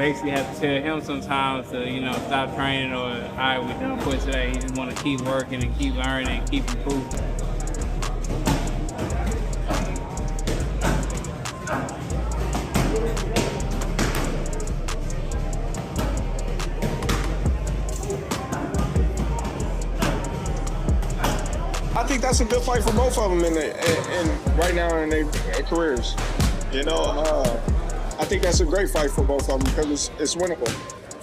basically have to tell him sometimes to, stop training or, all right, we're done for today. He just want to keep working and keep learning and keep improving. I think that's a good fight for both of them in right now in their careers. I think that's a great fight for both of them because it's winnable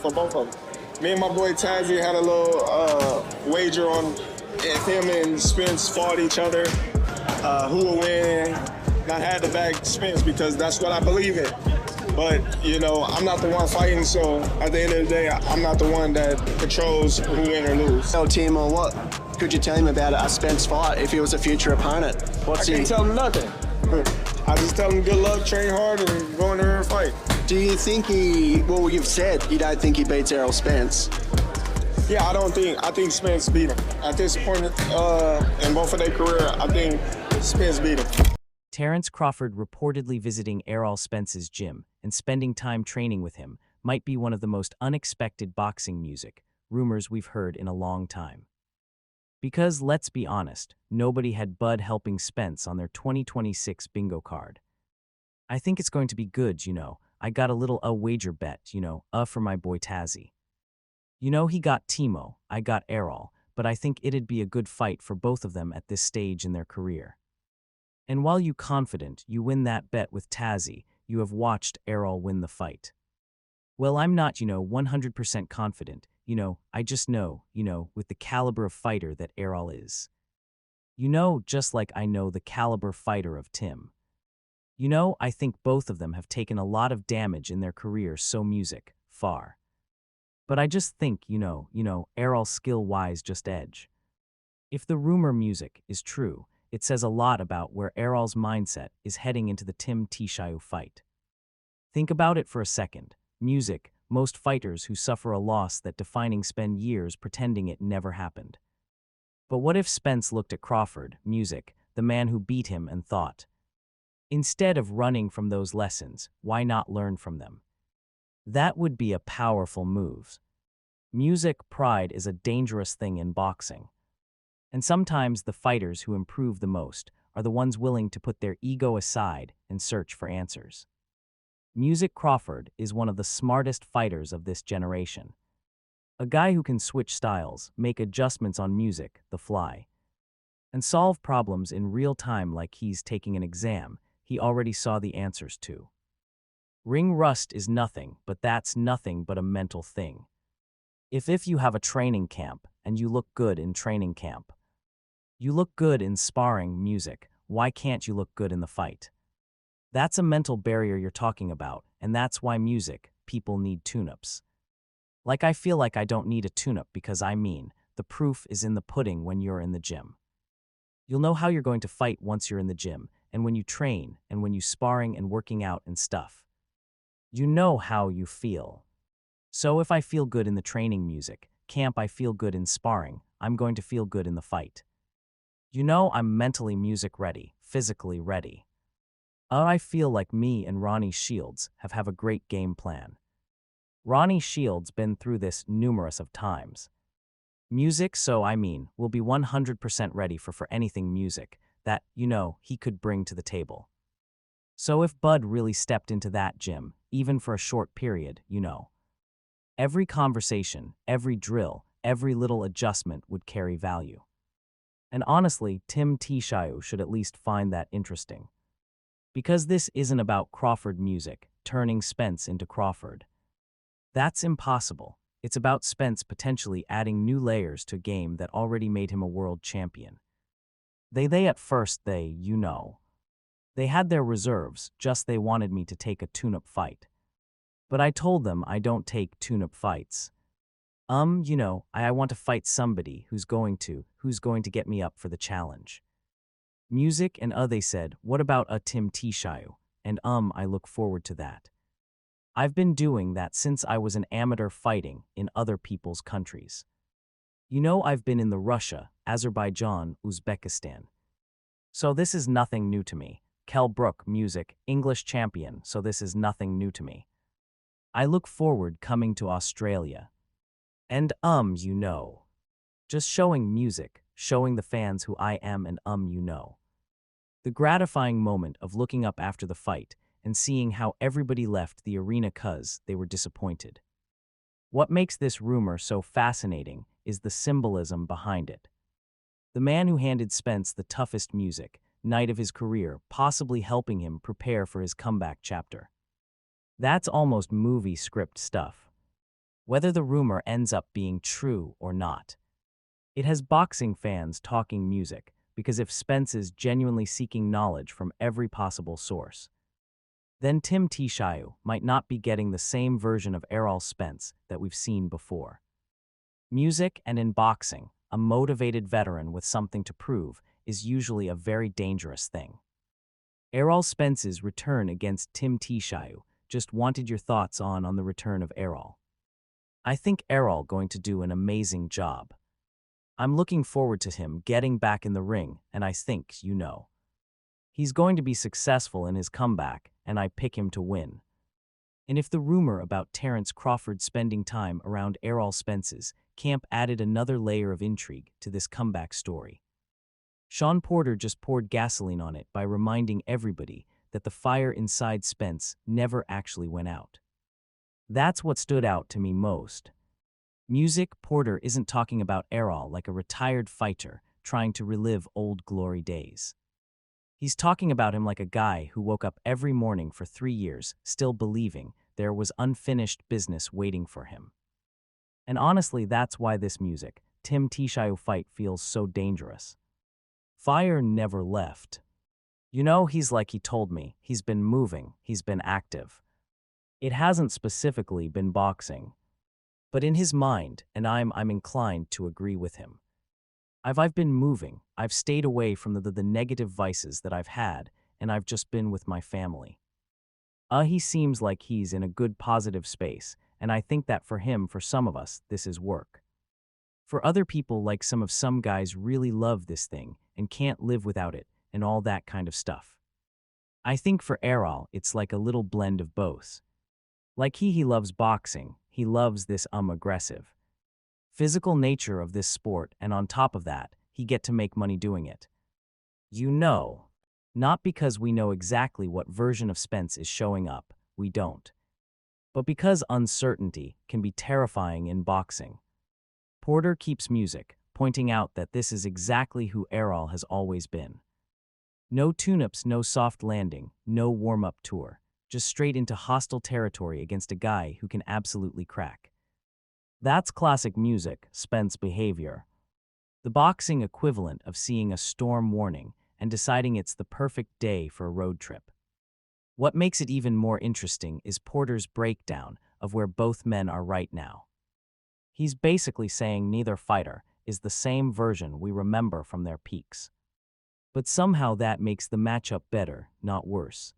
for both of them. Me and my boy Tszyu had a little wager on if him and Spence fought each other, who would win. And I had to back Spence because that's what I believe in. But, I'm not the one fighting, so at the end of the day, I'm not the one that controls who win or lose. Tell Tim or what could you tell him about a Spence fight if he was a future opponent? I can't tell him nothing. I just tell him good luck, train hard, and go in there and fight. Do you think you've said you don't think he beats Errol Spence. Yeah, I think Spence beat him. At this point in both of their career, I think Spence beat him. Terence Crawford reportedly visiting Errol Spence's gym and spending time training with him might be one of the most unexpected boxing music rumors we've heard in a long time. Because, let's be honest, nobody had Bud helping Spence on their 2026 bingo card. I think it's going to be good, I got a little wager bet, for my boy Tszyu. He got Timo, I got Errol, but I think it'd be a good fight for both of them at this stage in their career. And while you confident you win that bet with Tszyu, you have watched Errol win the fight. Well, I'm not, 100% confident. I just know, with the caliber of fighter that Errol is. Just like I know the caliber fighter of Tim. I think both of them have taken a lot of damage in their careers, so music, far. But I just think, Errol's skill-wise just edge. If the rumor music is true, it says a lot about where Errol's mindset is heading into the Tszyu fight. Think about it for a second. Music, most fighters who suffer a loss that defining spend years pretending it never happened. But what if Spence looked at Crawford, music, the man who beat him, and thought, instead of running from those lessons, why not learn from them? That would be a powerful move. Music pride is a dangerous thing in boxing. And sometimes the fighters who improve the most are the ones willing to put their ego aside and search for answers. Music Crawford is one of the smartest fighters of this generation. A guy who can switch styles, make adjustments on music, the fly, and solve problems in real time like he's taking an exam he already saw the answers to. Ring rust is nothing, but that's nothing but a mental thing. If you have a training camp and you look good in training camp, you look good in sparring music, why can't you look good in the fight? That's a mental barrier you're talking about, and that's why music, people need tune-ups. Like I feel like I don't need a tune-up because the proof is in the pudding when you're in the gym. You'll know how you're going to fight once you're in the gym, and when you train, and when you sparring and working out and stuff. You know how you feel. So if I feel good in the training music, camp I feel good in sparring, I'm going to feel good in the fight. I'm mentally music ready, physically ready. I feel like me and Ronnie Shields have a great game plan. Ronnie Shields been through this numerous of times. Music, so will be 100% ready for anything music that, he could bring to the table. So if Bud really stepped into that gym, even for a short period, every conversation, every drill, every little adjustment would carry value. And honestly, Tszyu should at least find that interesting. Because this isn't about Crawford music, turning Spence into Crawford. That's impossible. It's about Spence potentially adding new layers to a game that already made him a world champion. They at first, they had their reserves, just they wanted me to take a tune-up fight. But I told them I don't take tune-up fights. I want to fight somebody who's going to get me up for the challenge. Music and they said, what about a Tszyu? And I look forward to that. I've been doing that since I was an amateur fighting in other people's countries. I've been in the Russia, Azerbaijan, Uzbekistan. So this is nothing new to me. Kell Brook, music, English champion, so this is nothing new to me. I look forward coming to Australia. And you know. Just showing music, showing the fans who I am and you know. The gratifying moment of looking up after the fight and seeing how everybody left the arena 'cause they were disappointed. What makes this rumor so fascinating is the symbolism behind it. The man who handed Spence the toughest music, night of his career, possibly helping him prepare for his comeback chapter. That's almost movie script stuff. Whether the rumor ends up being true or not, it has boxing fans talking music, because if Spence is genuinely seeking knowledge from every possible source, then Tszyu might not be getting the same version of Errol Spence that we've seen before. Music and in boxing, a motivated veteran with something to prove is usually a very dangerous thing. Errol Spence's return against Tszyu. Just wanted your thoughts on the return of Errol. I think Errol going to do an amazing job. I'm looking forward to him getting back in the ring, and I think, you know, he's going to be successful in his comeback, and I pick him to win. And if the rumor about Terence Crawford spending time around Errol Spence's camp added another layer of intrigue to this comeback story, Sean Porter just poured gasoline on it by reminding everybody that the fire inside Spence never actually went out. That's what stood out to me most. Music, Porter isn't talking about Errol like a retired fighter trying to relive old glory days. He's talking about him like a guy who woke up every morning for 3 years still believing there was unfinished business waiting for him. And honestly, that's why this music, Tszyu fight feels so dangerous. Fire never left. You know, he's like he told me, he's been moving, he's been active. It hasn't specifically been boxing. But in his mind, and I'm inclined to agree with him. I've been moving, I've stayed away from the negative vices that I've had, and I've just been with my family. He seems like he's in a good positive space, and I think that for him, for some of us, this is work. For other people, like some guys really love this thing and can't live without it, and all that kind of stuff. I think for Errol, it's like a little blend of both. Like he loves boxing, he loves this aggressive, physical nature of this sport, and on top of that, he get to make money doing it. You know, not because we know exactly what version of Spence is showing up, we don't. But because uncertainty can be terrifying in boxing. Porter keeps music, pointing out that this is exactly who Errol has always been. No tune-ups, no soft landing, no warm-up tour. Just straight into hostile territory against a guy who can absolutely crack. That's classic music, Spence behavior. The boxing equivalent of seeing a storm warning and deciding it's the perfect day for a road trip. What makes it even more interesting is Porter's breakdown of where both men are right now. He's basically saying neither fighter is the same version we remember from their peaks. But somehow that makes the matchup better, not worse.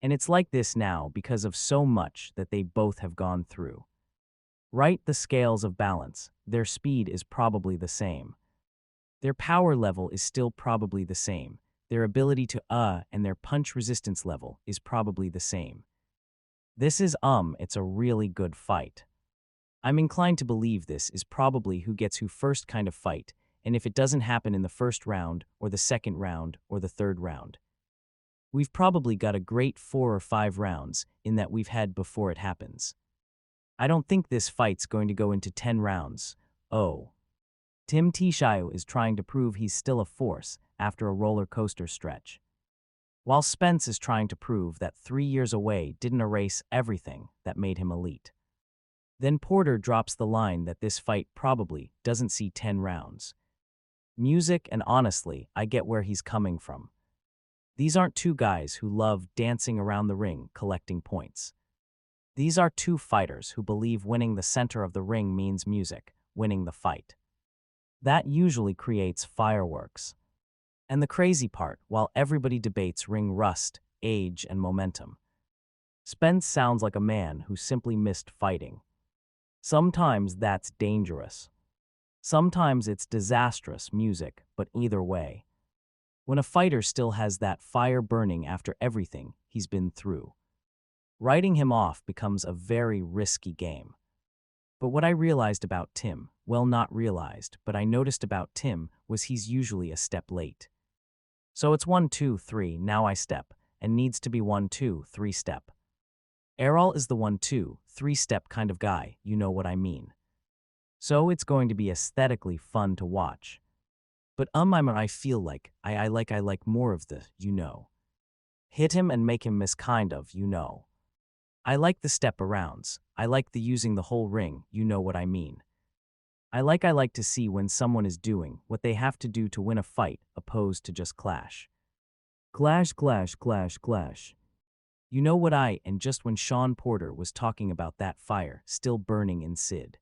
And it's like this now because of so much that they both have gone through. Right, the scales of balance, their speed is probably the same. Their power level is still probably the same. Their ability to and their punch resistance level is probably the same. This is it's a really good fight. I'm inclined to believe this is probably who gets who first kind of fight, and if it doesn't happen in the first round, or the second round, or the third round, we've probably got a great 4 or 5 rounds in that we've had before it happens. I don't think this fight's going to go into 10 rounds. Tszyu is trying to prove he's still a force after a roller coaster stretch, while Spence is trying to prove that 3 years away didn't erase everything that made him elite. Then Porter drops the line that this fight probably doesn't see 10 rounds. Music, and honestly, I get where he's coming from. These aren't two guys who love dancing around the ring collecting points. These are two fighters who believe winning the center of the ring means music, winning the fight. That usually creates fireworks. And the crazy part, while everybody debates ring rust, age, and momentum, Spence sounds like a man who simply missed fighting. Sometimes that's dangerous. Sometimes it's disastrous music, but either way, when a fighter still has that fire burning after everything he's been through, Writing him off becomes a very risky game. But what I realized about Tim, well, not realized, but I noticed about Tim was he's usually a step late. So it's 1, 2, 3, now I step, and needs to be 1, 2, 3 step. Errol is the 1, 2, 3 step kind of guy, you know what I mean. So it's going to be aesthetically fun to watch. But I feel like I like more of the, you know. Hit him and make him miss kind of, you know. I like the step arounds. I like the using the whole ring, you know what I mean. I like to see when someone is doing what they have to do to win a fight opposed to just clash. Clash, clash, clash, clash. You know what and just when Sean Porter was talking about that fire still burning in Sid.